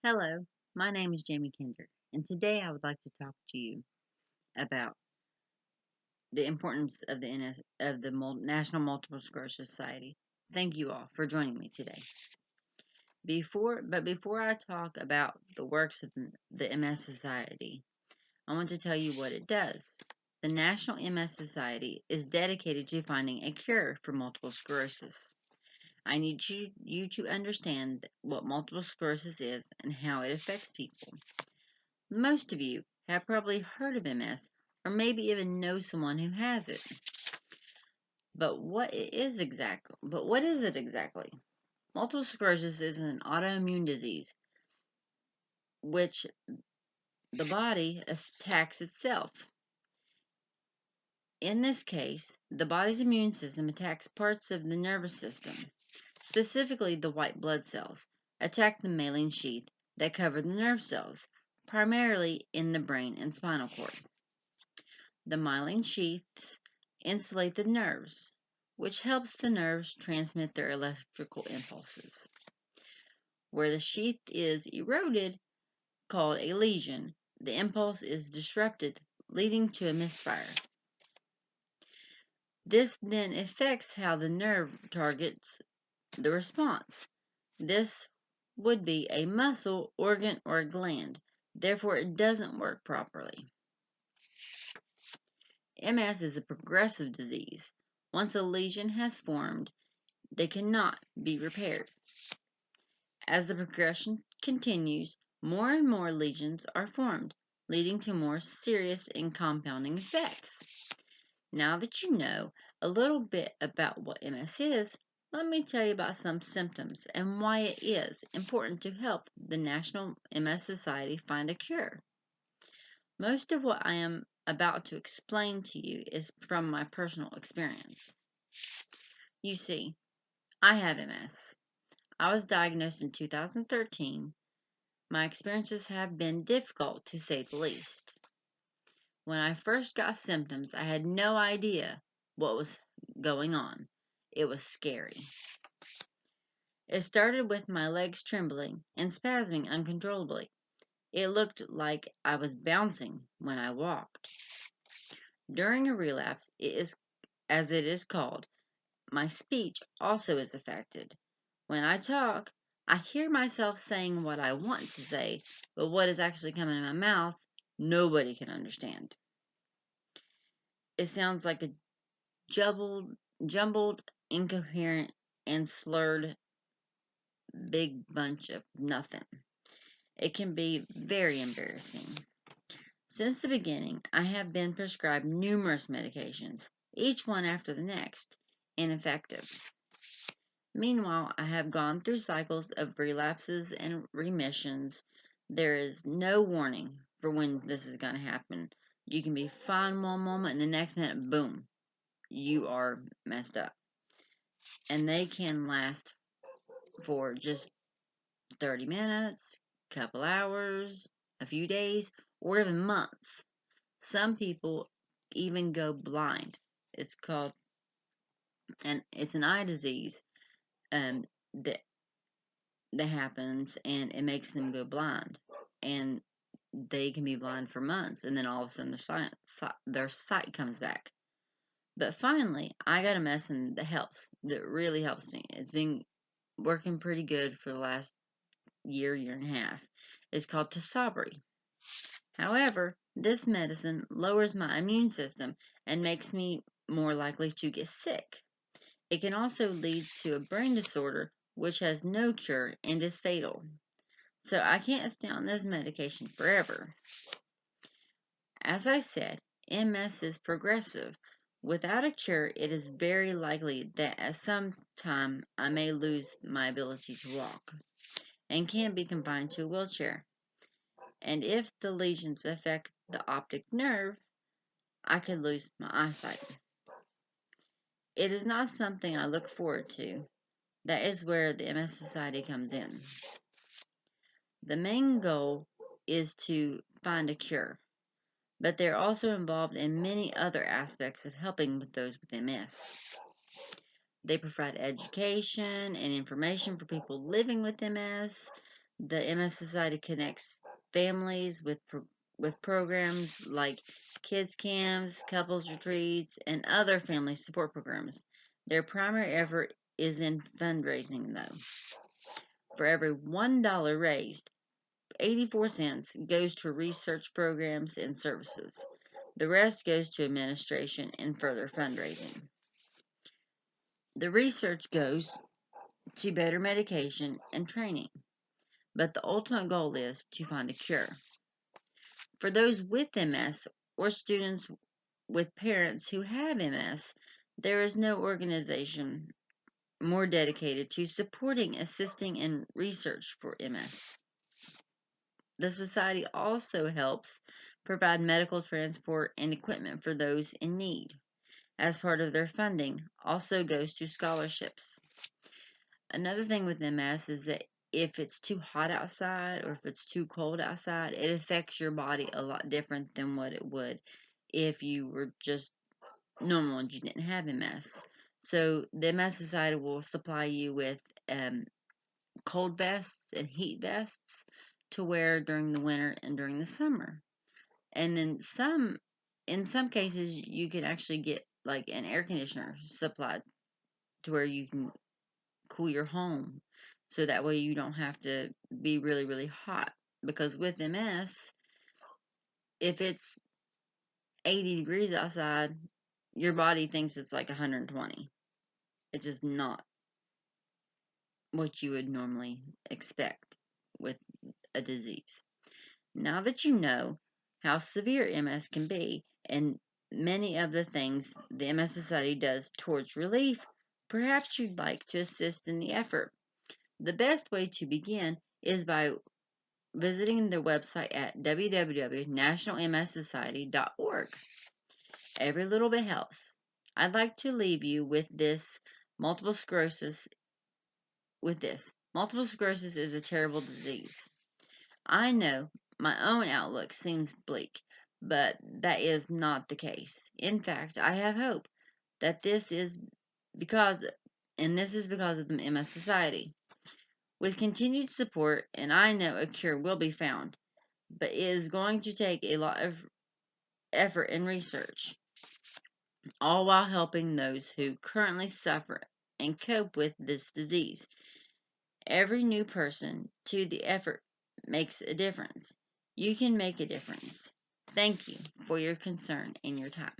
Hello, my name is Jamie Kendrick, and today I would like to talk to you about the importance of the National Multiple Sclerosis Society. Thank you all for joining me today. Before I talk about the works of the MS Society, I want to tell you what it does. The National MS Society is dedicated to finding a cure for multiple sclerosis. I need you to understand what multiple sclerosis is and how it affects people. Most of you have probably heard of MS or maybe even know someone who has it. But what is it exactly? Multiple sclerosis is an autoimmune disease which the body attacks itself. In this case, the body's immune system attacks parts of the nervous system, specifically the white blood cells, attack the myelin sheath that cover the nerve cells, primarily in the brain and spinal cord. The myelin sheaths insulate the nerves, which helps the nerves transmit their electrical impulses. Where the sheath is eroded, called a lesion, the impulse is disrupted, leading to a misfire. This then affects how the nerve targets the response. This would be a muscle, organ, or a gland. Therefore, it doesn't work properly. MS is a progressive disease. Once a lesion has formed, they cannot be repaired. As the progression continues, more and more lesions are formed, leading to more serious and compounding effects. Now that you know a little bit about what MS is, let me tell you about some symptoms and why it is important to help the National MS Society find a cure. Most of what I am about to explain to you is from my personal experience. You see, I have MS. I was diagnosed in 2013. My experiences have been difficult to say the least. When I first got symptoms, I had no idea what was going on. It was scary. It started with my legs trembling and spasming uncontrollably. It looked like I was bouncing when I walked. During a relapse, as it is called, my speech also is affected. When I talk, I hear myself saying what I want to say, but what is actually coming in my mouth, nobody can understand. It sounds like a jumbled, incoherent, and slurred big bunch of nothing. It can be very embarrassing. Since the beginning, I have been prescribed numerous medications, each one after the next, ineffective. Meanwhile, I have gone through cycles of relapses and remissions. There is no warning for when this is going to happen. You can be fine one moment and the next minute, boom, you are messed up. And they can last for just 30 minutes, a couple hours, a few days, or even months. Some people even go blind. It's called, and it's an eye disease that happens, and it makes them go blind, and they can be blind for months, and then all of a sudden their sight comes back. But finally, I got a medicine that really helps me. It's been working pretty good for the last year and a half. It's called Tysabri. However, this medicine lowers my immune system and makes me more likely to get sick. It can also lead to a brain disorder which has no cure and is fatal. So I can't stay on this medication forever. As I said, MS is progressive. Without a cure, it is very likely that at some time I may lose my ability to walk and can be confined to a wheelchair. And if the lesions affect the optic nerve, I could lose my eyesight. It is not something I look forward to. That is where the MS Society comes in. The main goal is to find a cure, but they're also involved in many other aspects of helping with those with MS. They provide education and information for people living with MS. The MS Society connects families with programs like kids camps, couples retreats, and other family support programs. Their primary effort is in fundraising, though. For every $1 raised, 84 cents goes to research programs and services. The rest goes to administration and further fundraising. The research goes to better medication and training, but the ultimate goal is to find a cure. For those with MS or students with parents who have MS, there is no organization more dedicated to supporting, assisting, and research for MS. The Society also helps provide medical transport and equipment for those in need. As part of their funding, also goes to scholarships. Another thing with MS is that if it's too hot outside or if it's too cold outside, it affects your body a lot different than what it would if you were just normal and you didn't have MS. So the MS Society will supply you with cold vests and heat vests to wear during the winter and during the summer. And then in some cases, you can actually get like an air conditioner supplied to where you can cool your home. So that way you don't have to be really, really hot. Because with MS, if it's 80 degrees outside, your body thinks it's like 120. It's just not what you would normally expect with a disease. Now that you know how severe MS can be and many of the things the MS Society does towards relief, perhaps you'd like to assist in the effort. The best way to begin is by visiting their website at www.nationalmssociety.org. Every little bit helps. I'd like to leave you with this multiple sclerosis Multiple sclerosis is a terrible disease. I know my own outlook seems bleak, but that is not the case. In fact, I have hope that this is because of the MS Society. With continued support, and I know a cure will be found, but it is going to take a lot of effort and research, all while helping those who currently suffer and cope with this disease. Every new person to the effort makes a difference. You can make a difference. Thank you for your concern and your time.